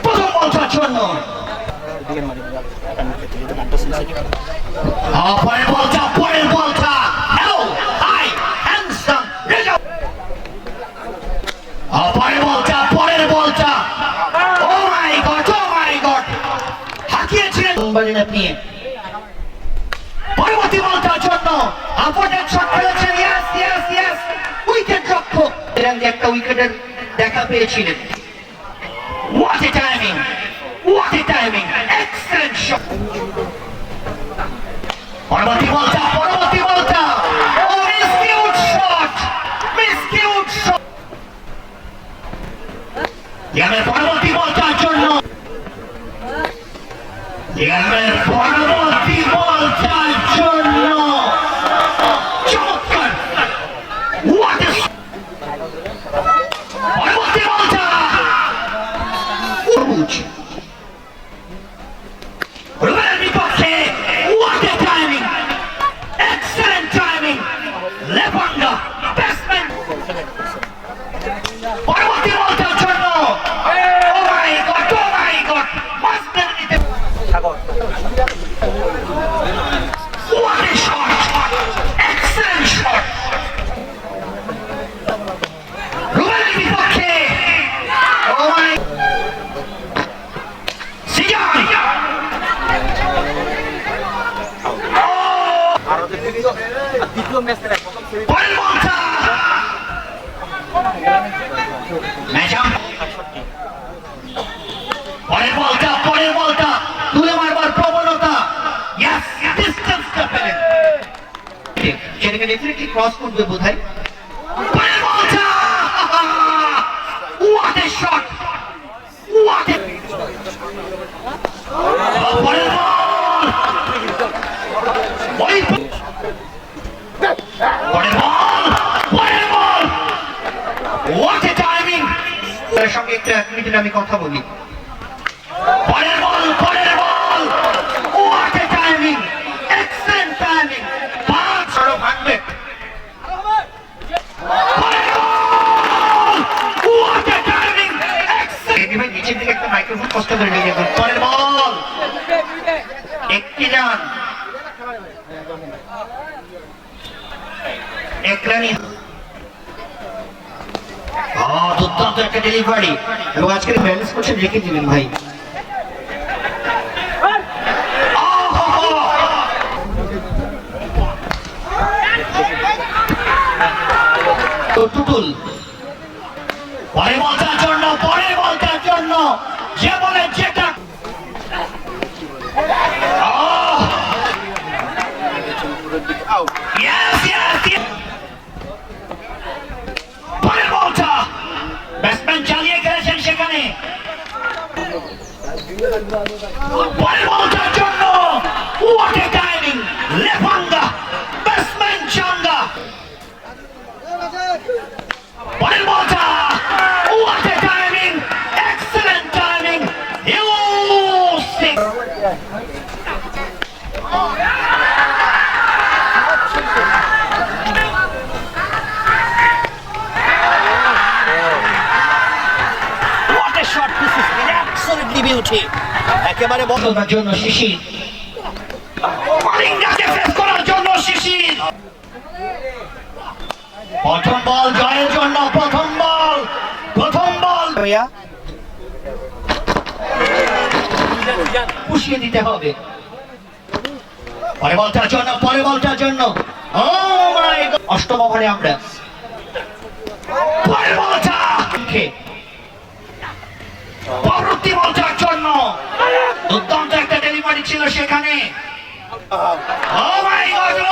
প্রথম বলটার জন্য পরের বলটা হ্যালো হাই হ্যান্ডসাম পরের বলটা ও মাই গড হাঁকিয়েছিলেন আপনি পরবর্তী বলটার জন্য আপনার শট খেলেছেন ইয়েস উইকেট রক্ষক এর একটা উইকেটের দেখা পেয়েছিলেন What a timing! Excellent shot! পরবর্তী বলটা Oh, miscued shot! ইয়ামের পরবর্তী বলটার জন্য চমৎকার What a পরবর্তী বলটা রুবেলের বিপক্ষে What a timing! Excellent timing! লেভাঙ্গা ব্যাটসম্যান পরবর্তী বলটার জন্য Oh my God! মাস্টার নিতে What a shot! Excellent shot! রুবেলের বিপক্ষে Oh my দ্বিতীয় ম্যাচে পরের বলটা তুলে মারবার প্রবণতা সেটাকে ডেফিনেটলি ক্রস করবে বোধহয় পরের বলটা What a shot! পরের বল What a timing! এর সঙ্গে একটু 1 মিনিট আমি কথা বলি পরের বল What a timing! Excellent timing! পাঁচ আরো ভাঙবে পরের বল What a timing! Excellent! এবার নিচের দিকে একটা মাইক্রোফোন কষ্ট করে নিয়ে যাবেন পরের বল একটি রান দুর্দান্ত একটা ডেলিভারি এবং আজকের ব্যালেন্স করছেন রেখে দিলেন ভাই টুটুল পরের বলটার জন্য যে বলে যেটা পরের বলটা ব্যাটসম্যান চালিয়ে খেলেছেন সেখানে পরের বলটার জন্য What a timing! লেফাঙ্গা ব্যাটসম্যান চাঙ্গা পরের বলটা What a timing! Excellent timing! একেবারে বলার জন্য শিশির মালিঙ্গাকে ফেস করার জন্য শিশির প্রথম বল জয়ের জন্য প্রথম বল পুষিয়ে দিতে হবে পরের বলটার জন্য অষ্টম ওভারে আমরা পরের বলটা পরবর্তী বলটার জন্য দুর্দান্ত একটা ডেলিভারি ছিল সেখানে Oh my God!